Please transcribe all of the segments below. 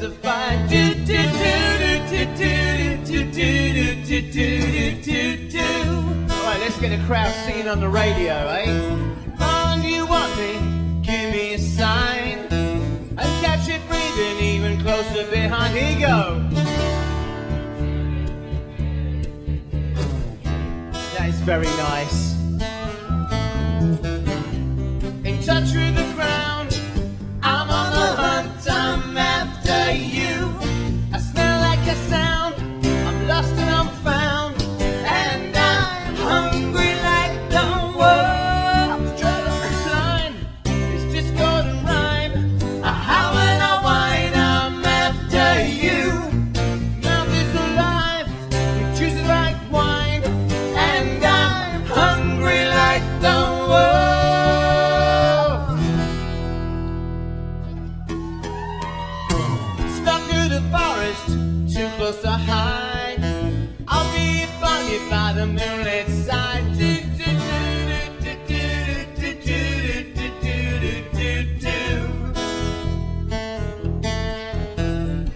to fight. Do do do do do do do do do do do do. All right, let's get a crowd singing on the radio, eh? Oh, do you want me? Give me a sign. And catch it breathing even closer behind. Here you go. That is very nice. In touch with the ground, I'm on the hunt, I'm after you. I smell like a sound, I'm lost and I'm found, and I'm hungry like the world. Straight on the line, it's just golden rhyme. I howl and I whine, I'm after you. Mouth is alive, it juices like wine, and I'm hungry like the world. The forest, too close to hide. I'll be upon you by the moonlit side. Do do do do do do do do do do.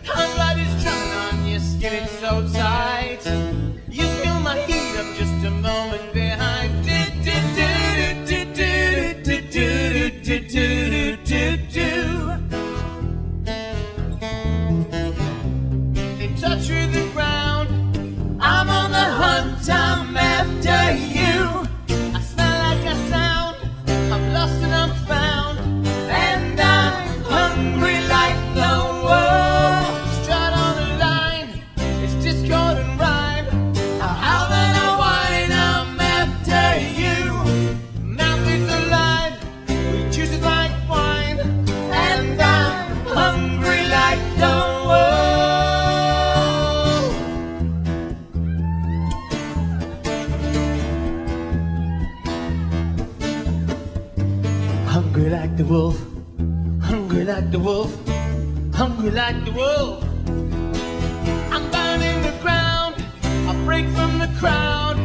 Her blood is drumming on your skin, it's so tight. You feel my heat, I'm just a moment behind. Do do do do do do do do do do do. Touch with the ground, I'm on the hunt, I'm after you. I smell like a sound, I'm lost and I'm found, and I'm hungry like the world. Straight on the line, it's just golden rhyme. I howl and I whine, I'm after you. Mouth is alive, we juice it like wine, and I'm hungry like the world. Hungry like the wolf, hungry like the wolf, hungry like the wolf. I'm burning the ground, I break from the crowd.